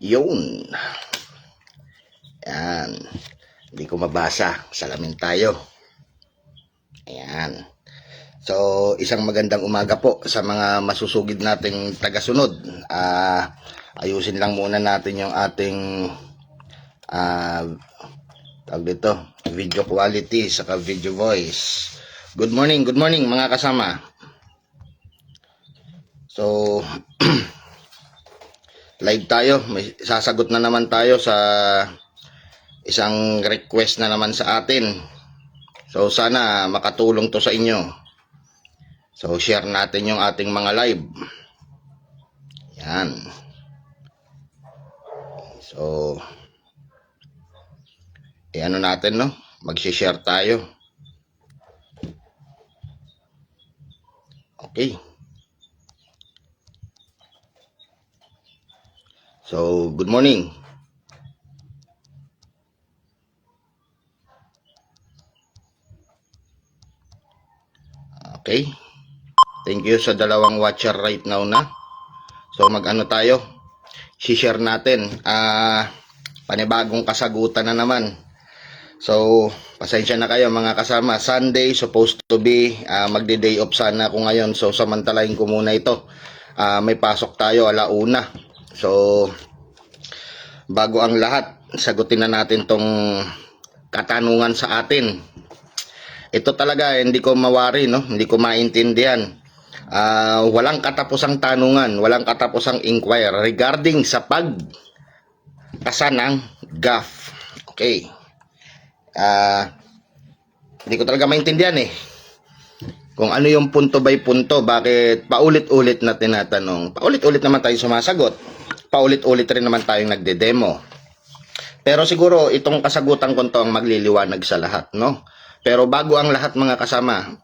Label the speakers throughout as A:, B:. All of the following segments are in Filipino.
A: Yun. Ayan. Hindi ko mabasa. Salamin tayo. Ayan. So, isang magandang umaga po sa mga masusugid nating tagasunod. Ayusin lang muna natin yung ating tawag dito, video quality saka video voice. Good morning mga kasama. So, live tayo. May sasagot na naman tayo sa isang request na naman sa atin. So, sana makatulong to sa inyo. So, share natin yung ating mga live. Yan. So, ano natin, no? Mag-share tayo. Okay. So, good morning. Okay. Thank you sa dalawang watcher right now na. So, mag-ano tayo? Si-share natin. Panibagong kasagutan na naman. So, pasensya na kayo mga kasama. Sunday, supposed to be, magde-day off sana ako ngayon. So, samantalahin ko muna ito. May pasok tayo 1:00. So, bago ang lahat, sagutin na natin tong katanungan sa atin. Ito talaga, hindi ko mawari, no? Hindi ko maintindihan. Walang katapusang tanungan, walang katapusang inquiry regarding sa pagkasa ng GAF. Okay. Hindi ko talaga maintindihan kung ano yung punto by punto, bakit paulit-ulit na tinatanong. Paulit-ulit naman tayo sumasagot. Paulit-ulit rin naman tayong nagde-demo. Pero siguro itong kasagutan ko to ang magliliwanag sa lahat, no? Pero bago ang lahat mga kasama,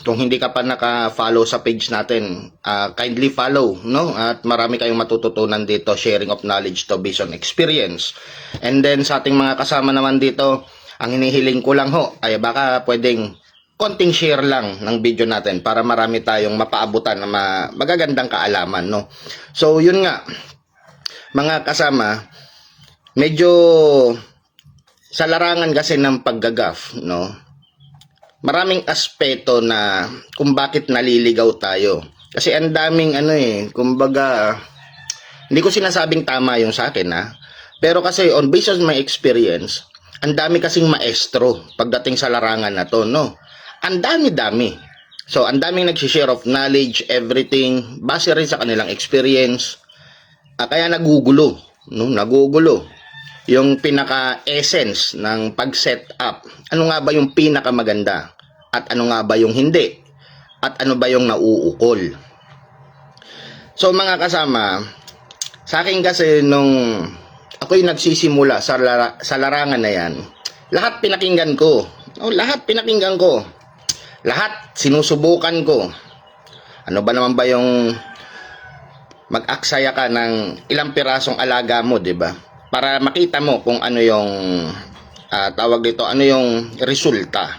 A: kung hindi ka pa naka-follow sa page natin, kindly follow, no? At marami kayong matututunan dito, sharing of knowledge to based on experience. And then sa ating mga kasama naman dito, ang hinihiling ko lang ay baka pwedeng konting share lang ng video natin para marami tayong mapaabutan na magagandang kaalaman, no? So yun nga, mga kasama, medyo sa larangan kasi ng paggagaf, no? Maraming aspeto na kung bakit naliligaw tayo. Kasi ang daming kumbaga, hindi ko sinasabing tama yung sa akin, Pero kasi on based on my experience, ang dami kasing maestro pagdating sa larangan na to, no? Ang dami-dami. So, ang daming nagsishare of knowledge, everything, base rin sa kanilang experience. Kaya nagugulo, no? Nagugulo yung pinaka-essence ng pag-set up. Ano nga ba yung pinaka-maganda? At ano nga ba yung hindi? At ano ba yung nauukol? So mga kasama, sa akin kasi nung ako'y nagsisimula sa larangan na yan, lahat pinakinggan ko. Lahat pinakinggan ko. Lahat sinusubukan ko. Ano ba naman ba yung mag-aksaya ka ng ilang pirasong alaga mo, 'di ba? Para makita mo kung ano yung tawag dito, ano yung resulta.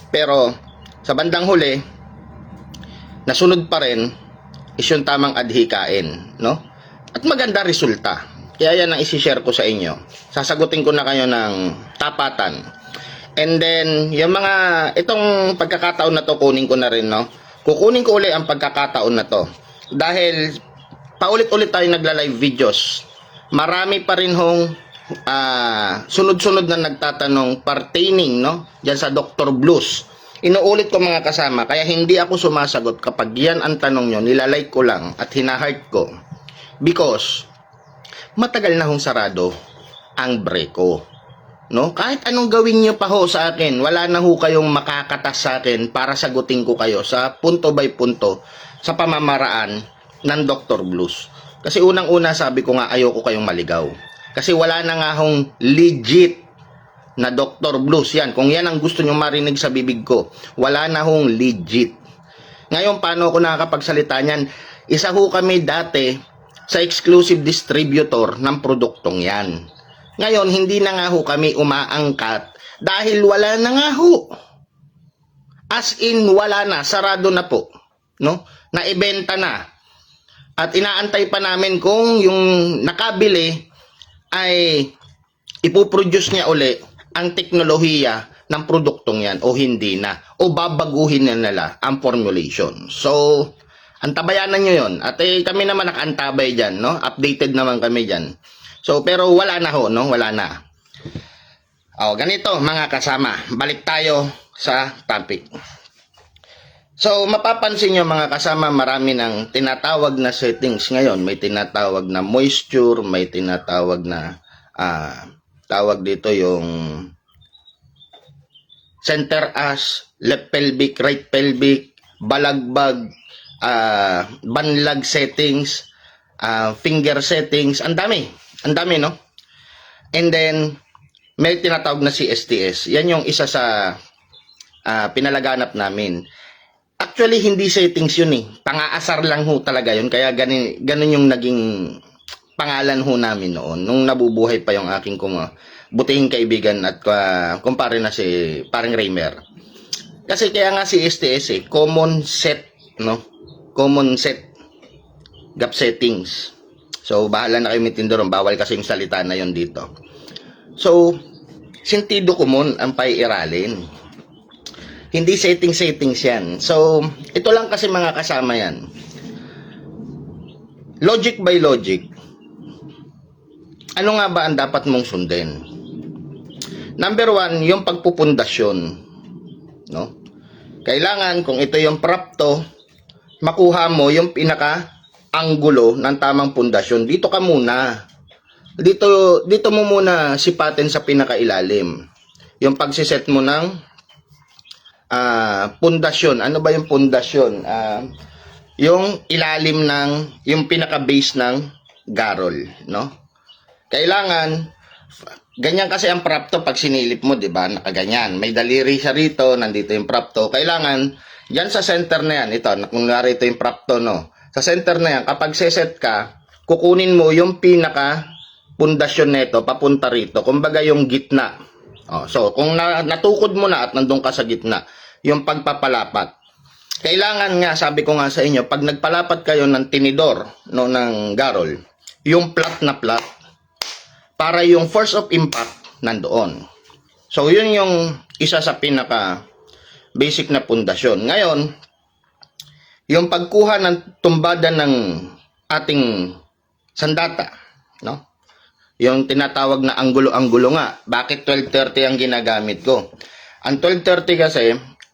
A: Pero sa bandang huli, nasunod pa rin is yung tamang adhikain, no? At maganda resulta. Kaya yan ang isi-share ko sa inyo. Sasagutin ko na kayo ng tapatan. And then, yung itong pagkakataon na to, kunin ko na rin, no? Kukunin ko uli ang pagkakataon na to. Dahil paulit-ulit tayo nagla-live videos. Marami pa rin sunod-sunod na nagtatanong pertaining, no? Diyan sa Dr. Blues. Inuulit ko mga kasama, kaya hindi ako sumasagot kapag yan ang tanong nyo, nilalike ko lang at hinaheart ko. Because, matagal na sarado ang breko. No? Kahit anong gawin nyo pa sa akin, wala na kayong makakatas sa akin para sagutin ko kayo sa punto by punto sa pamamaraan ng Dr. Blues. Kasi unang-una sabi ko nga ayoko kayong maligaw. Kasi wala na nga legit na Dr. Blues yan. Kung yan ang gusto nyo marinig sa bibig ko, wala na legit. Ngayon, paano ako nakakapagsalita niyan? Isa kami dati sa exclusive distributor ng produktong yan. Ngayon, hindi na nga kami umaangkat dahil wala na nga As in, wala na. Sarado na po. No? Naibenta na. At inaantay pa namin kung yung nakabili ay ipoproduce niya uli ang teknolohiya ng produktong yan o hindi na. O babaguhin na nila ang formulation. So, antabayanan nyo yun. At kami naman nakaantabay dyan, no? Updated naman kami dyan. So, pero wala na ho, no? Wala na. O, ganito mga kasama. Balik tayo sa topic. So, mapapansin nyo mga kasama, marami ng tinatawag na settings ngayon. May tinatawag na moisture, may tinatawag na, tawag dito yung center as, left pelvic, right pelvic, balagbag, banlag settings, finger settings. Ang dami, no? And then, may tinatawag na CSTS. Yan yung isa sa pinalaganap namin. Actually, hindi settings yun eh. Pang-aasar lang ho talaga yun. Kaya ganun yung naging pangalan ho namin noon. Nung nabubuhay pa yung aking butihing kaibigan at kumpare na si paring Raymer. Kasi kaya nga si STS eh, common set, no? Common set gap settings. So, bahala na kayo mitindoron. Bawal kasi yung salita na yon dito. So, sentido komon ang paiiralin. Hindi settings yan. So, ito lang kasi mga kasama yan. Logic by logic. Ano nga ba ang dapat mong sundin? Number 1, yung pagpupundasyon. No? Kailangan, kung ito yung prapto, makuha mo yung pinaka-anggulo ng tamang pundasyon. Dito ka muna. Dito mo muna sipatin sa pinakailalim. Yung pagsiset mo ng pundasyon. Ano ba yung pundasyon? Yung ilalim ng, yung pinaka-base ng garol, no? Kailangan, ganyan kasi ang prapto pag sinilip mo, di ba? Nakaganyan. May daliri siya rito, nandito yung prapto. Kailangan, yan sa center na yan, ito, kung narito yung prapto, no? Sa center na yan, kapag seset ka, kukunin mo yung pinaka-pundasyon nito, papunta rito. Kumbaga yung gitna. So, kung natukod mo na at nandun ka sa gitna, yung pagpapalapat. Kailangan nga, sabi ko nga sa inyo, pag nagpalapat kayo ng tinidor, no, ng garol, yung flat na flat, para yung force of impact nandoon. So, yun yung isa sa pinaka-basic na pundasyon. Ngayon, yung pagkuha ng tumbada ng ating sandata, no? Yung tinatawag na anggulo-anggulo nga. Bakit 1230 ang ginagamit ko? Ang 1230 kasi,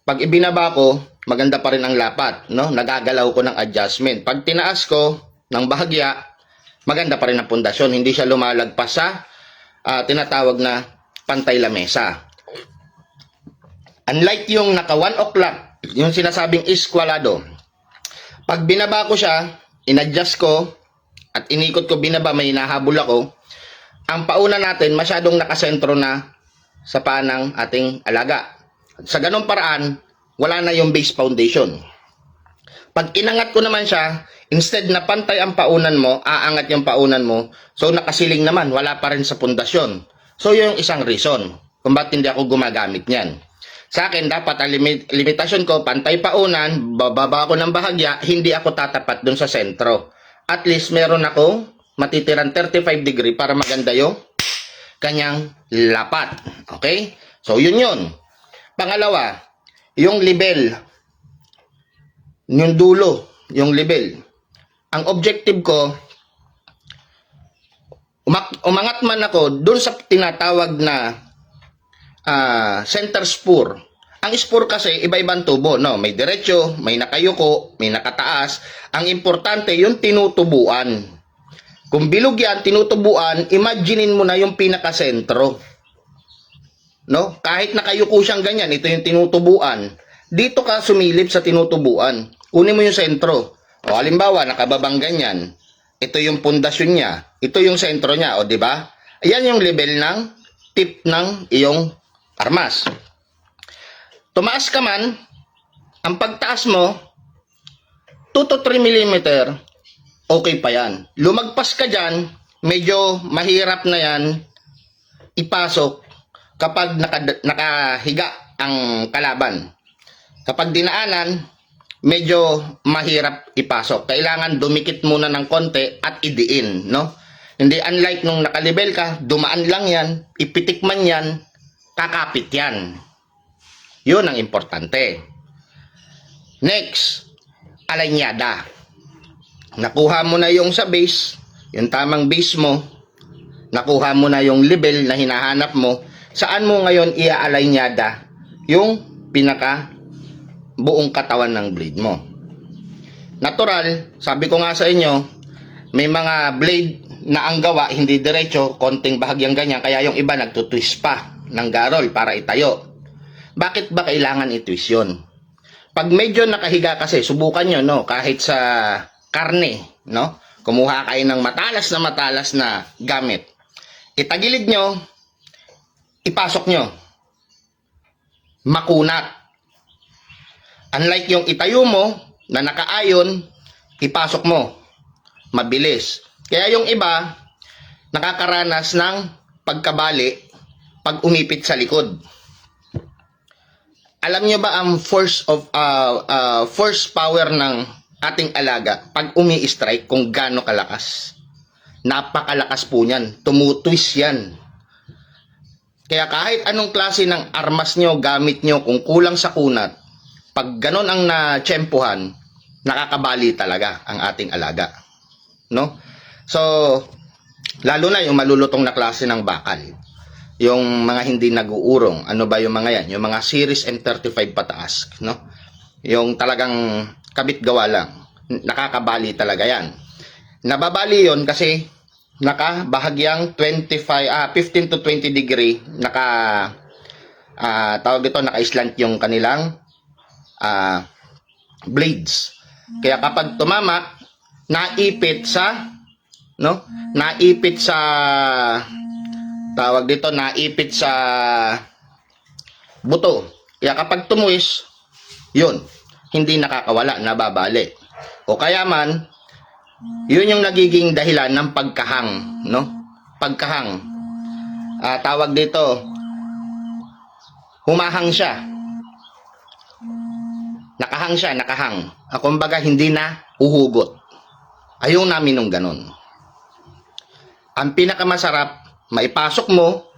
A: pag ibinaba ko, maganda pa rin ang lapat, no? Nagagalaw ko ng adjustment. Pag tinaas ko ng bahagya, maganda pa rin ang pundasyon. Hindi siya lumalagpas sa tinatawag na pantay lamesa. Unlike yung naka 1 o'clock, yung sinasabing eskwalado. Pag binaba ko siya, in-adjust ko, at inikot ko binaba, may nahabol ako, ang pauna natin masyadong nakasentro na sa paa ng ating alaga. Sa ganong paraan, wala na yung base foundation. Pag inangat ko naman siya, instead na pantay ang paunan mo, aangat yung paunan mo, so nakasiling naman, wala pa rin sa pundasyon. So yung isang reason kung bakit hindi ako gumagamit niyan. Sa akin, dapat ang limitasyon ko, pantay paunan, bababa ako ng bahagya, hindi ako tatapat dun sa sentro. At least meron ako matitirang 35 degree para maganda yung kanyang lapat. Okay? So, yun. Pangalawa, yung level. Yung dulo, yung level. Ang objective ko, umangat man ako dun sa tinatawag na center spur. Ang spur kasi, iba-ibang tubo. No? May diretso, may nakayuko, may nakataas. Ang importante, yung tinutubuan. Kung bilog yan, tinutubuan, imaginein mo na yung pinakasentro. No? Kahit nakayuko siyang ganyan, ito yung tinutubuan. Dito ka sumilip sa tinutubuan. Kunin mo yung sentro. O halimbawa, nakababang ganyan. Ito yung pundasyon niya. Ito yung sentro niya. O diba? Ayan yung level ng tip ng iyong armas. Tumaas ka man, ang pagtaas mo, 2 to 3 mm, okay pa yan. Lumagpas ka dyan, medyo mahirap na yan ipasok kapag nakahiga ang kalaban. Kapag dinaanan, medyo mahirap ipasok. Kailangan dumikit muna ng konti at idiin, no? Hindi unlike nung nakalibel ka, dumaan lang yan, ipitik man yan, kakapit yan. Yun ang importante. Next, alinyada. Nakuha mo na yung sa base, yung tamang base mo, nakuha mo na yung level na hinahanap mo, saan mo ngayon ia-alinyada yung pinaka buong katawan ng blade mo. Natural, sabi ko nga sa inyo, may mga blade na ang gawa hindi diretso, konting bahagyang ganyan, kaya yung iba nagtutwist pa ng garol para itayo. Bakit ba kailangan itwist yun? Pag medyo nakahiga kasi, subukan nyo, no? Kahit sa karne, no? Kumuha kayo ng matalas na gamit. Itagilid nyo, ipasok nyo. Makunat. Unlike yung itayo mo, na nakaayon, ipasok mo. Mabilis. Kaya yung iba, nakakaranas ng pagkabali pag umipit sa likod. Alam nyo ba ang force power ng ating alaga pag umi-strike kung gaano kalakas? Napakalakas po niyan. Tumutwist yan. Kaya kahit anong klase ng armas nyo, gamit nyo, kung kulang sa kunat, pag ganon ang natsyempohan, nakakabali talaga ang ating alaga. No? So, lalo na yung malulutong na klase ng bakal. Yung mga hindi nag-uurong, ano ba yung mga yan? Yung mga series M35 pataas, no? Yung talagang kabit gawa lang. Nakakabali talaga yan. Nababali yon kasi nakabahagyang 15 to 20 degree, tawag dito, naka-slant yung kanilang blades. Kaya kapag tumama, naipit sa tawag dito, naipit sa buto. Kaya kapag tumuwis, yun, hindi nakakawala, nababali. O kaya man, yun yung nagiging dahilan ng pagkahang, no? Pagkahang. Tawag dito, humahang siya. Nakahang. Kumbaga, hindi na uhugot. Ayaw namin nung ganun. Ang pinakamasarap, maipasok mo,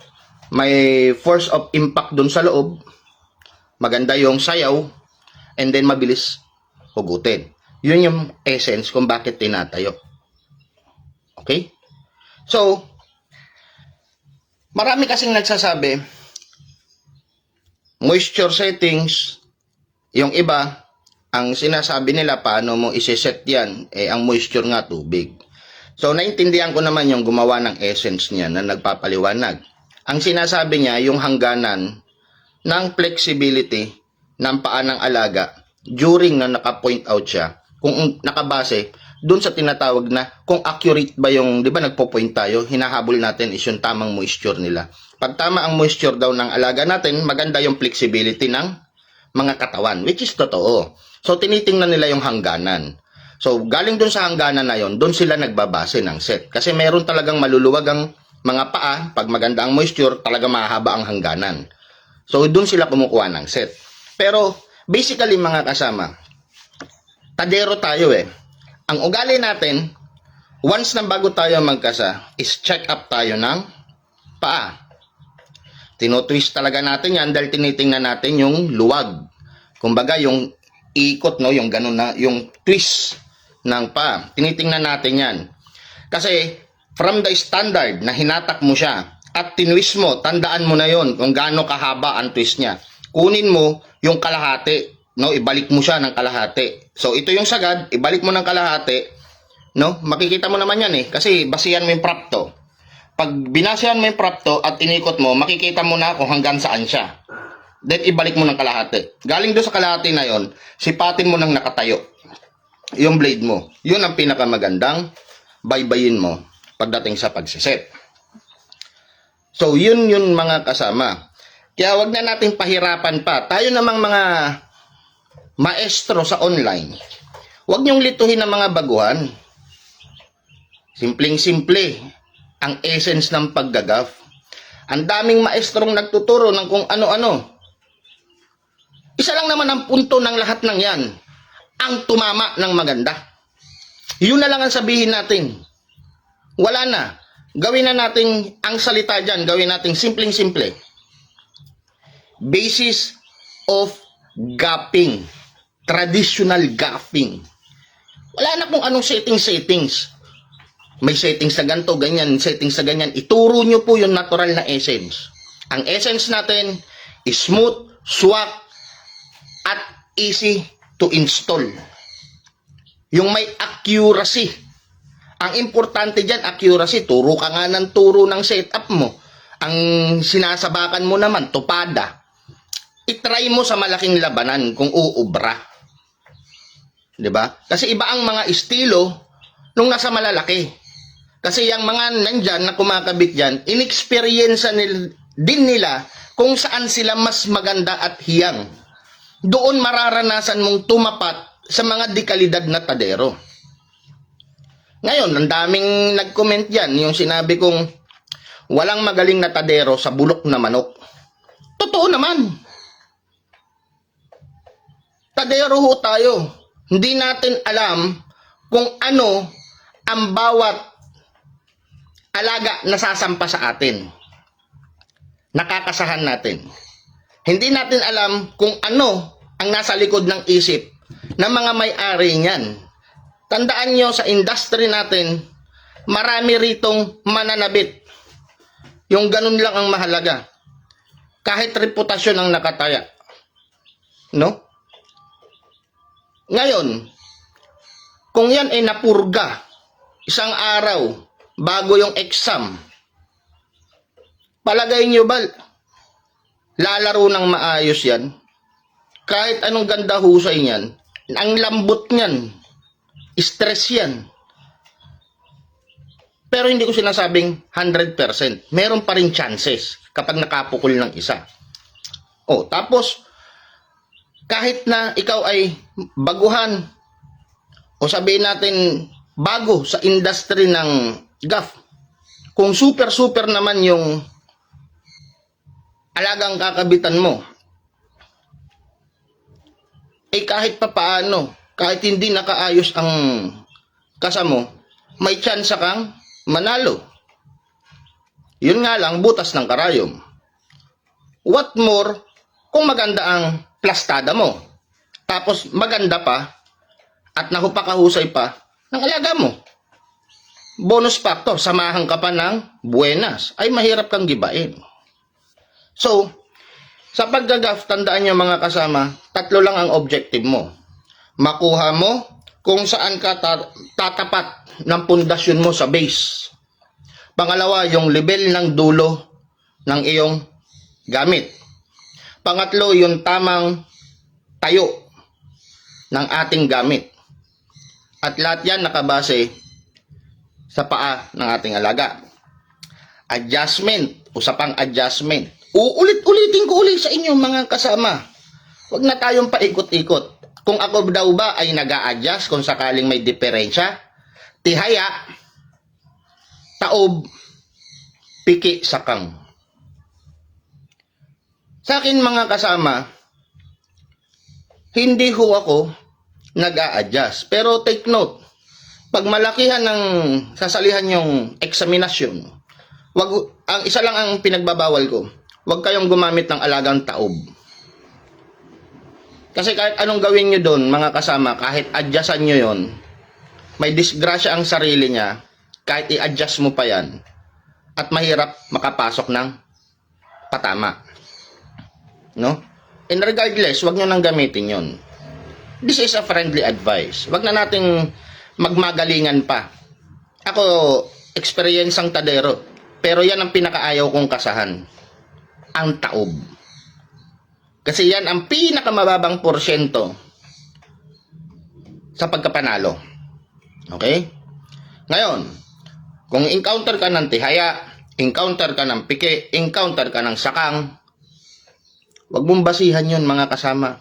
A: may force of impact dun sa loob, maganda yung sayaw, and then mabilis hugutin. Yun yung essence kung bakit tinatayo. Okay? So, marami kasing nagsasabi, moisture settings, yung iba, ang sinasabi nila, paano mo isi-set yan, ang moisture nga tubig. So, naintindihan ko naman yung gumawa ng essence niya na nagpapaliwanag. Ang sinasabi niya, yung hangganan ng flexibility ng paa ng alaga during na naka-point out siya, kung nakabase, dun sa tinatawag na kung accurate ba yung, di ba nagpo-point tayo, hinahabol natin is yung tamang moisture nila. Pag tama ang moisture daw ng alaga natin, maganda yung flexibility ng mga katawan, which is totoo. So, tinitingnan nila yung hangganan. So, galing dun sa hangganan na yon, dun sila nagbabase ng set. Kasi meron talagang maluluwag ang mga paa, pag maganda ang moisture, talaga mahaba ang hangganan. So, dun sila kumukuha ng set. Pero, basically mga kasama, tadero tayo Ang ugali natin, once na bago tayo magkasa, is check up tayo ng paa. Tinutwist talaga natin yan dahil tinitingnan natin yung luwag. Kumbaga, yung ikot, no, yung ganun na, yung twist ng paa. Tinitingnan natin yan. Kasi, from the standard na hinatak mo siya at tinwist mo, tandaan mo na yon kung gaano kahaba ang twist niya. Kunin mo yung kalahati, no, ibalik mo siya ng kalahati. So, ito yung sagad, ibalik mo ng kalahati, no, makikita mo naman yan kasi basihan mo yung prop to. Pag binasihan mo yung prop to at inikot mo, makikita mo na kung hanggang saan siya. Then, ibalik mo ng kalahati. Galing doon sa kalahati na yon, sipatin mo ng nakatayo yung blade mo. Yun ang pinakamagandang baybayin mo pagdating sa pagsiset. So, yun mga kasama. Kaya wag na nating pahirapan pa. Tayo namang mga maestro sa online, wag niyong lituhin ang mga baguhan. Simpleng-simple ang essence ng paggagaf. Ang daming maestrong nagtuturo ng kung ano-ano. Isa lang naman ang punto ng lahat ng yan. ang tumama ng maganda. Yun na lang ang sabihin natin. Wala na. Gawin na natin ang salita dyan. Gawin natin simpleng-simple. Basis of gapping. Traditional gapping. Wala na kung anong settings. May settings sa ganito, ganyan, settings sa ganyan. Ituro nyo po yung natural na essence. Ang essence natin is smooth, swak, at easy to install. Yung may accuracy. Ang importante dyan, accuracy. Turo ka nga ng turo ng setup mo. Ang sinasabakan mo naman, tupada. I-try mo sa malaking labanan kung uubra. Diba? Kasi iba ang mga estilo nung nasa malalaki. Kasi yung mga nandyan na kumakabit dyan, inexperience din nila kung saan sila mas maganda at hiyang. Doon mararanasan mong tumapat sa mga dekalidad na tadero. Ngayon, ang daming nag-comment dyan, yung sinabi kong walang magaling na tadero sa bulok na manok. Totoo naman. Tadero ho tayo. Hindi natin alam kung ano ang bawat alaga na sasampa sa atin. Nakakasahan natin. Hindi natin alam kung ano ang nasa likod ng isip ng mga may-ari niyan. Tandaan nyo sa industry natin, marami ritong mananabit. Yung ganun lang ang mahalaga. Kahit reputasyon ang nakataya. No? Ngayon, kung yan ay napurga, isang araw, bago yung exam, palagay nyo ba, lalaro ng maayos yan? Kahit anong ganda husay niyan, ang lambot niyan, stress yan. Pero hindi ko sinasabing 100%. Meron pa rin chances kapag nakapukul ng isa. O, tapos, kahit na ikaw ay baguhan, o sabihin natin, bago sa industry ng gaff, kung super naman yung alagang kakabitan mo, eh kahit pa paano, kahit hindi nakaayos ang kasamo, may chance kang manalo. Yun nga lang, butas ng karayom. What more kung maganda ang plastada mo, tapos maganda pa at nahupakahusay pa ng alaga mo. Bonus factor, samahan ka pa ng buenas, ay mahirap kang gibain. So, sa paggagaf, tandaan nyo mga kasama, tatlo lang ang objective mo. Makuha mo kung saan ka tatapat ng pundasyon mo sa base. Pangalawa, yung level ng dulo ng iyong gamit. Pangatlo, yung tamang tayo ng ating gamit. At lahat yan nakabase sa paa ng ating alaga. Adjustment, usapang adjustment. Uulit-ulitin ko ulit sa inyo mga kasama. Huwag na tayong paikot-ikot. Kung ako daw ba ay nag-a-adjust kung sakaling may diferensya, tihaya, taob, piki, sakang. Sa akin mga kasama, hindi ho ako nag-a-adjust. Pero take note, pag malakihan ng sasalihan yung eksaminasyon, ang isa lang ang pinagbabawal ko, huwag kayong gumamit ng alagang taob. Kasi kahit anong gawin nyo doon, mga kasama, kahit adjustan nyo yon, may disgrasya ang sarili niya, kahit i-adjust mo pa yan, at mahirap makapasok ng patama. No? And regardless, wag nyo nang gamitin yon. This is a friendly advice. Wag na nating magmagalingan pa. Ako, experience ang tadero. Pero yan ang pinakaayaw kong kasahan. Ang taob. Kasi yan ang pinakamababang porsyento sa pagkapanalo. Okay? Ngayon, kung encounter ka ng tihaya, encounter ka ng pike, encounter ka ng sakang, huwag mong basihan yun mga kasama.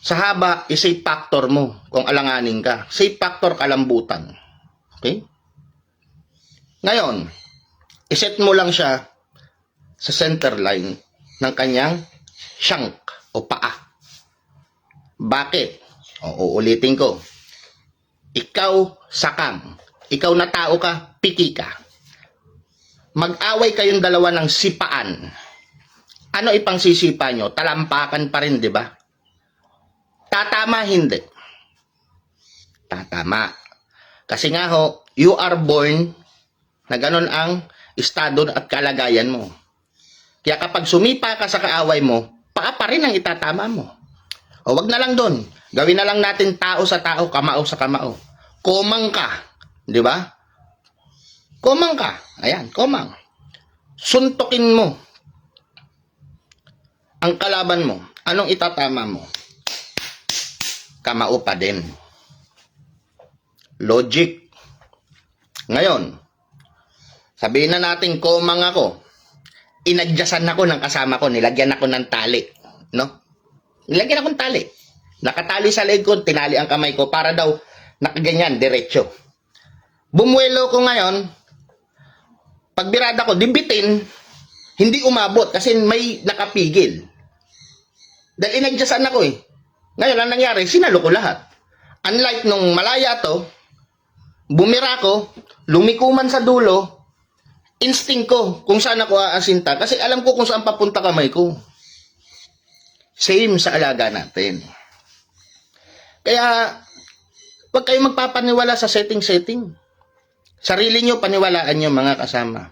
A: Sa haba, i-safe factor mo kung alanganin ka. Safe factor kalambutan. Okay? Ngayon, iset mo lang siya sa center line ng kanyang shank o paa. Bakit? O, uulitin ko. Ikaw, sakang. Ikaw na tao ka, piki ka. Mag-away kayong dalawa ng sipaan. Ano ipang sisipa nyo? Talampakan pa rin, di ba? Tatama, hindi. Tatama. Kasi nga ho, you are born na ganun ang estado at kalagayan mo. Kaya kapag sumipa ka sa kaaway mo, paa pa rin ang itatama mo. O wag na lang doon. Gawin na lang natin tao sa tao, kamao sa kamao. Komang ka. Di ba? Komang ka. Ayan, komang. Suntukin mo ang kalaban mo. Anong itatama mo? Kamao pa din. Logic. Ngayon, sabihin na natin komang ako. Inadyasan ako ng kasama ko. Nilagyan ako ng tali. No? Nilagyan ako ng tali. Nakatali sa leg ko, tinali ang kamay ko para daw nakaganyan, diretso. Bumuelo ko ngayon, pagbirada ko, dibitin, hindi umabot kasi may nakapigil. Dahil inadyasan ako eh. Ngayon, ang nangyari, sinalo ko lahat. Unlike nung malaya to, bumira ko, lumikuman sa dulo, instinct ko kung saan ako aasinta kasi alam ko kung saan papunta kamay ko. Same sa alaga natin. Kaya, huwag kayong magpapaniwala sa setting-setting. Sarili nyo, paniwalaan nyo mga kasama.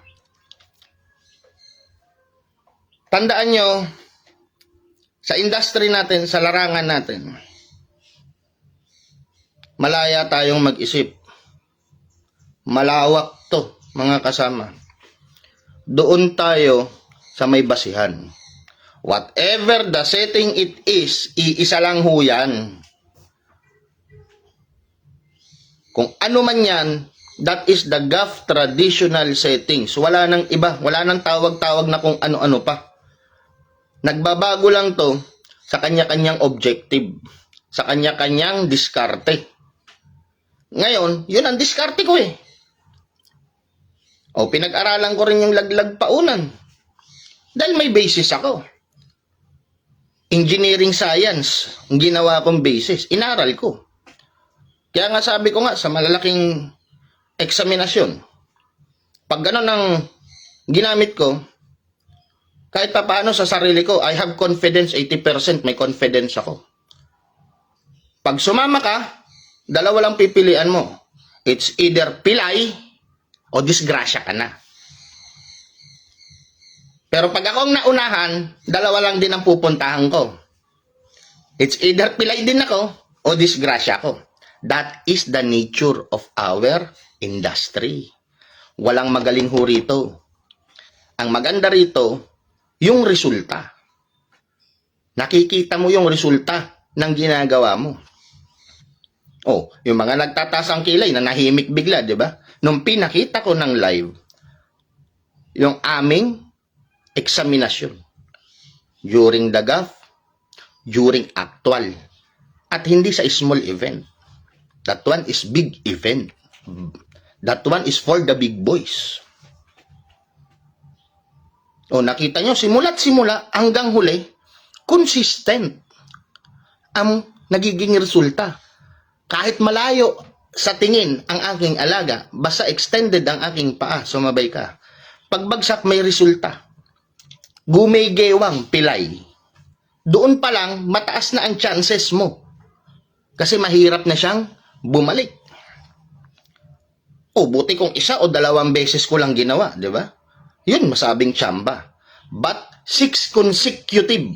A: Tandaan nyo, sa industry natin, sa larangan natin, malaya tayong mag-isip. Malawak to, mga kasama. Doon tayo sa may basihan. Whatever the setting it is, iisa lang ho yan. Kung ano man yan, that is the GAF traditional settings. Wala nang iba, wala nang tawag-tawag na kung ano-ano pa. Nagbabago lang to sa kanya-kanyang objective, sa kanya-kanyang diskarte. Ngayon, yun ang diskarte ko eh. O, pinag-aralan ko rin yung laglag paunan. Dahil may basis ako. Engineering science, ang ginawa kong basis. Inaral ko. Kaya nga sabi ko nga, sa malalaking eksaminasyon, pag gano'n ang ginamit ko, kahit pa paano sa sarili ko, I have confidence, 80% may confidence ako. Pag sumama ka, dalawa lang pipilian mo. It's either pilay o disgrasya ka na. Pero pag akong naunahan, dalawa lang din ang pupuntahan ko. It's either pilay din ako o disgrasya ko. That is the nature of our industry. Walang magaling ho rito. Ang maganda rito, yung resulta. Nakikita mo yung resulta ng ginagawa mo. Oh, yung mga nagtataas ang kilay na nahimik bigla, di ba? Nung pinakita ko ng live, yung aming eksaminasyon during the GAF, during actual, at hindi sa small event. That one is big event. That one is for the big boys. O, nakita nyo, simula't simula hanggang huli, consistent ang nagiging resulta. Kahit malayo sa tingin ang aking alaga, basta extended ang aking paa, sumabay ka. Pagbagsak may resulta. Gumigewang pilay. Doon pa lang, mataas na ang chances mo. Kasi mahirap na siyang bumalik. O, buti kung isa o dalawang beses ko lang ginawa, di ba? Yun, masabing tsamba. But 6 consecutive.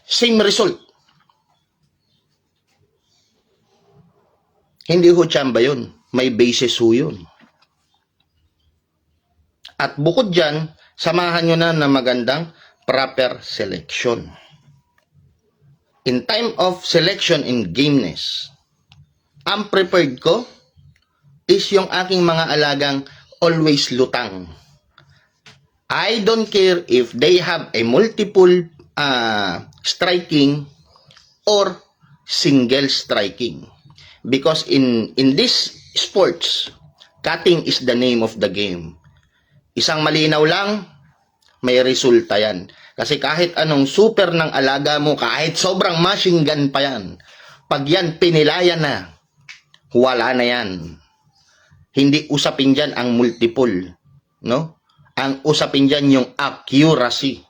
A: Same result. Hindi ho tsamba yun. May basis ho yun. At bukod dyan, samahan nyo na ng magandang proper selection. In time of selection in gameness, ang prepared ko is yung aking mga alagang always lutang. I don't care if they have a multiple striking or single striking. Because in this sports, cutting is the name of the game. Isang malinaw lang, may resulta yan. Kasi kahit anong super ng alaga mo, kahit sobrang machine gun pa yan, pag yan pinilayan na, wala na yan. Hindi usapin dyan ang multiple, no? Ang usapin dyan yung accuracy.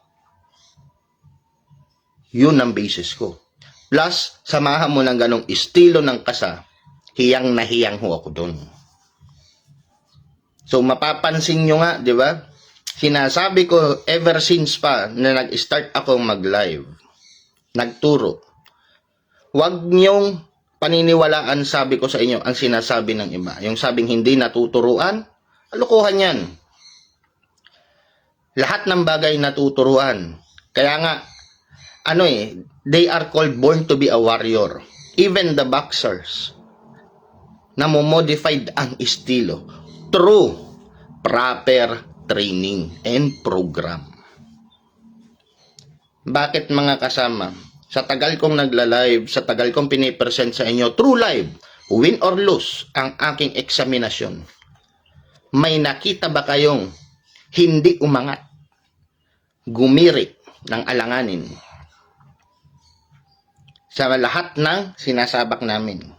A: Yun ang basis ko. Plus, samahan mo ng ganong estilo ng kasa, hiyang na hiyang ho ako dun. So, mapapansin nyo nga, di ba? Sinasabi ko ever since pa na nag-start akong mag-live, nagturo. Huwag nyong paniniwalaan, sabi ko sa inyo, ang sinasabi ng iba. Yung sabing hindi natuturuan, alokohan yan. Lahat ng bagay natuturuan. Kaya nga, they are called born to be a warrior. Even the boxers, namomodified ang estilo through proper training and program. Bakit mga kasama? Sa tagal kong nagla-live, sa tagal kong pinipresent sa inyo, true live, win or lose, ang aking eksaminasyon. May nakita ba kayong hindi umangat, gumirik ng alanganin sa lahat ng sinasabak namin?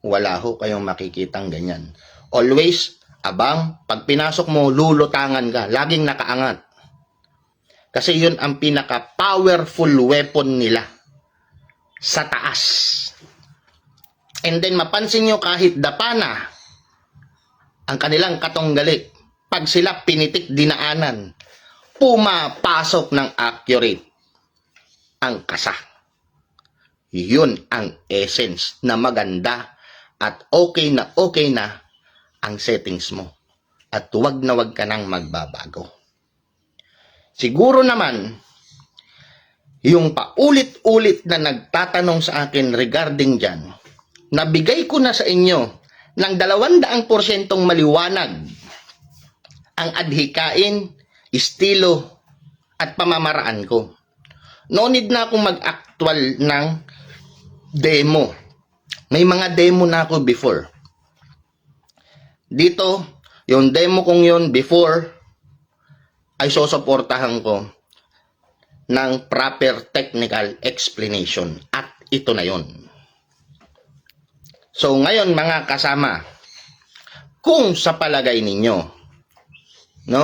A: Wala ho kayong makikitang ganyan. Always, abang, pag pinasok mo, lulutangan ka. Laging nakaangat. Kasi yun ang pinaka-powerful weapon nila sa taas. And then, mapansin nyo kahit dapana ang kanilang katonggali, pag sila pinitik dinaanan, pumapasok ng accurate ang kasa. Yun ang essence na maganda at okay na ang settings mo. At huwag na huwag ka nang magbabago. Siguro naman, yung paulit-ulit na nagtatanong sa akin regarding dyan, nabigay ko na sa inyo ng 200% maliwanag ang adhikain, estilo, at pamamaraan ko. No need na akong mag-actual ng demo. May mga demo na ako before. Dito, yung demo kong yun before, ay susuportahan ko ng proper technical explanation. At ito na yun. So, ngayon mga kasama, kung sa palagay ninyo, no,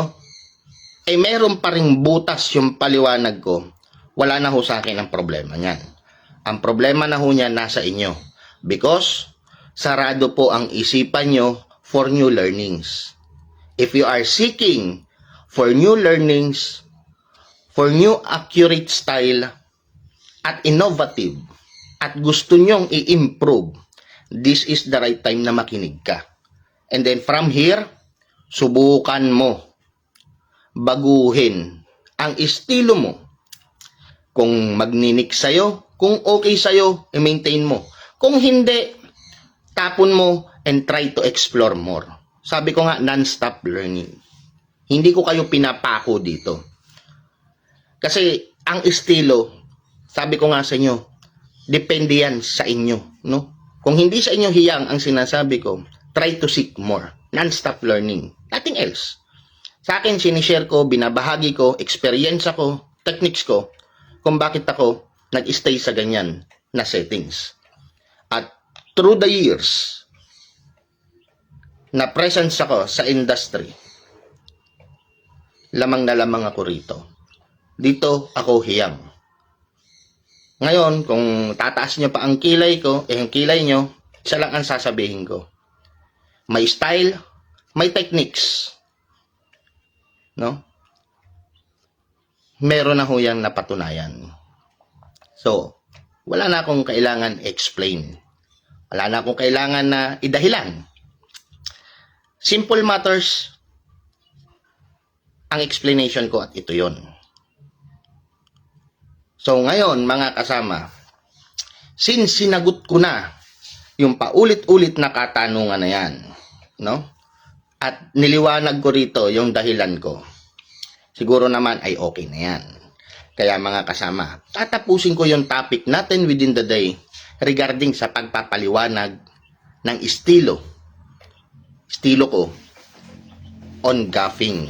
A: ay meron pa ring butas yung paliwanag ko, wala na ho sa akin ang problema niyan. Ang problema na ho niya nasa inyo. Because, sarado po ang isipan nyo for new learnings. If you are seeking for new learnings, for new accurate style, at innovative, at gusto nyong i-improve, this is the right time na makinig ka. And then from here, subukan mo, baguhin ang estilo mo. Kung magninik sa'yo, kung okay sa'yo, i-maintain mo. Kung hindi, tapon mo and try to explore more. Sabi ko nga, non-stop learning. Hindi ko kayo pinapako dito. Kasi ang estilo, sabi ko nga sa inyo, depende yan sa inyo. No? Kung hindi sa inyo hiyang ang sinasabi ko, try to seek more. Non-stop learning. Nothing else. Sa akin, sinishare ko, binabahagi ko, experience ko, techniques ko, kung bakit ako nag-stay sa ganyan na settings. At through the years, na presence ako sa industry, lamang na lamang ako rito. Dito ako hiyang. Ngayon, kung tataas nyo pa ang kilay ko, ang kilay nyo, isa lang ang sasabihin ko. May style, may techniques. No? Meron na ho yang napatunayan. So, wala na akong kailangan explain. Wala na akong kailangan na idahilan. Simple matters ang explanation ko at ito yon. So ngayon mga kasama, since sinagot ko na yung paulit-ulit na katanungan na yan, no? At niliwanag ko rito yung dahilan ko, siguro naman ay okay na yan. Kaya mga kasama, tatapusin ko yung topic natin within the day regarding sa pagpapaliwanag ng estilo ko on gaffing.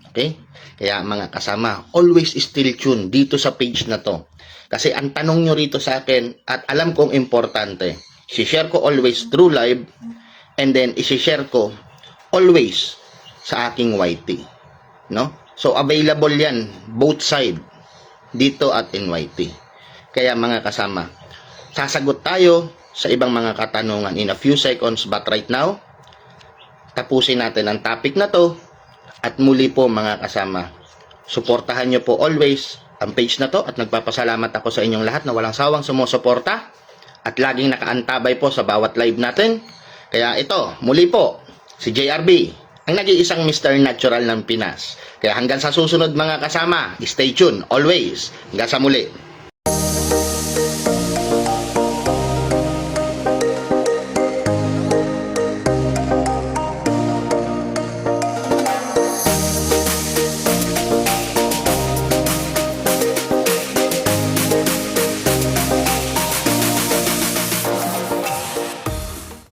A: Okay? Kaya mga kasama, always still tune dito sa page na to. Kasi ang tanong nyo rito sa akin, at alam kong importante, isi-share ko always through live, and then isi-share ko always sa aking YT. No? So available yan, both side, dito at in YT. Kaya mga kasama, sasagot tayo sa ibang mga katanungan in a few seconds, but right now, tapusin natin ang topic na to. At muli po mga kasama, suportahan nyo po always ang page na to at nagpapasalamat ako sa inyong lahat na walang sawang sumusuporta at laging nakaantabay po sa bawat live natin. Kaya ito, muli po, si JRB, ang nag-iisang Mr. Natural ng Pinas. Kaya hanggang sa susunod mga kasama, stay tuned always. Hanggang sa muli.